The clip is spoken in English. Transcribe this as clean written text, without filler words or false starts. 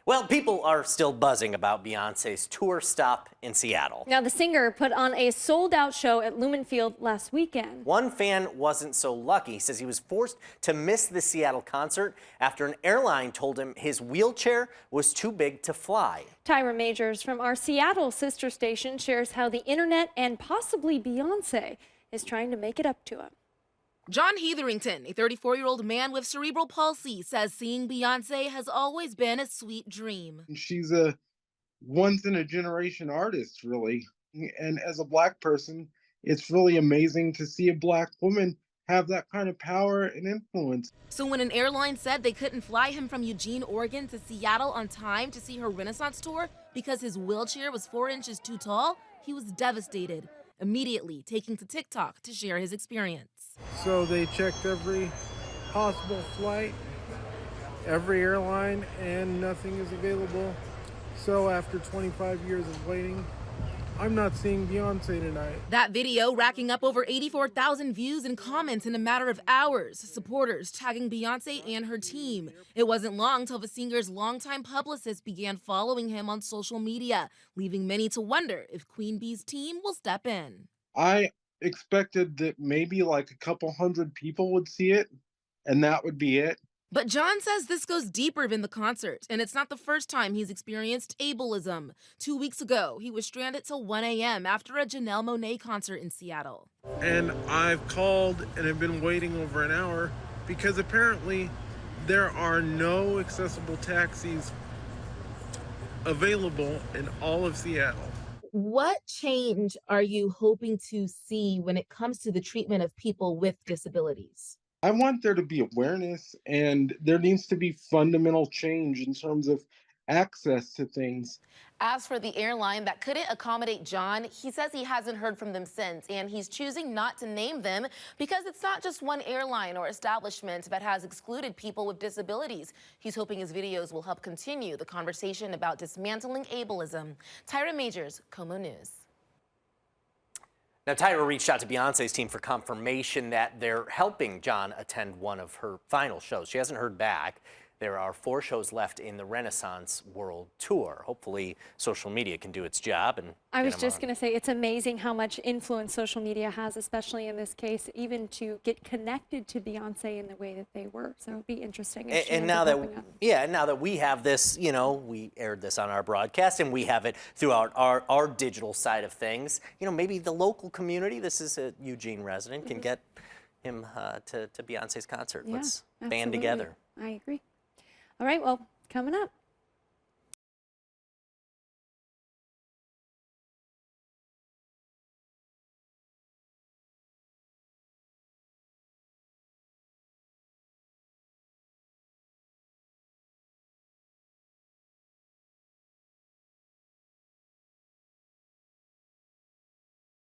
Well, people are still buzzing about Beyoncé's tour stop in Seattle. Now, the singer put on a sold-out show at Lumen Field last weekend. One fan wasn't so lucky. He says he was forced to miss the Seattle concert after an airline told him his wheelchair was too big to fly. Tyrah from our Seattle sister station shares how the internet and possibly Beyoncé is trying to make it up to him. Jon Hetherington, a 34-year-old man with cerebral palsy, says seeing Beyoncé has always been a sweet dream. She's a once-in-a-generation artist, really. And as a Black person, it's really amazing to see a Black woman have that kind of power and influence. So when an airline said they couldn't fly him from Eugene, Oregon to Seattle on time to see her Renaissance tour because his wheelchair was 4 inches too tall, he was devastated, immediately taking to TikTok to share his experience. So they checked every possible flight, every airline, and nothing is available. So after 25 years of waiting, I'm not seeing Beyoncé tonight. That video racking up over 84,000 views and comments in a matter of hours. Supporters tagging Beyoncé and her team. It wasn't long till the singer's longtime publicist began following him on social media, leaving many to wonder if Queen Bee's team will step in. I expected that maybe like a couple hundred people would see it, and that would be it. But Jon says this goes deeper than the concert, and it's not the first time he's experienced ableism. 2 weeks ago, he was stranded till 1 a.m. after a Janelle Monáe concert in Seattle. And I've called and have been waiting over an hour because apparently there are no accessible taxis available in all of Seattle. What change are you hoping to see when it comes to the treatment of people with disabilities? I want there to be awareness, and there needs to be fundamental change in terms of access to things. As for the airline that couldn't accommodate Jon, he says he hasn't heard from them since, and he's choosing not to name them because it's not just one airline or establishment that has excluded people with disabilities. He's hoping his videos will help continue the conversation about dismantling ableism. Tyrah, KOMO News. Now, Tyrah reached out to Beyoncé's team for confirmation that they're helping Jon attend one of her final shows. She hasn't heard back. There are 4 shows left in the Renaissance World Tour. Hopefully, social media can do its job. And I was just going to say, it's amazing how much influence social media has, especially in this case, even to get connected to Beyoncé in the way that they were. So it'd be interesting. And now that, now that we have this, we aired this on our broadcast, and we have it throughout our digital side of things. Maybe the local community, this is a Eugene resident, can get him to Beyoncé's concert. Let's band together. I agree. All right, well, coming up.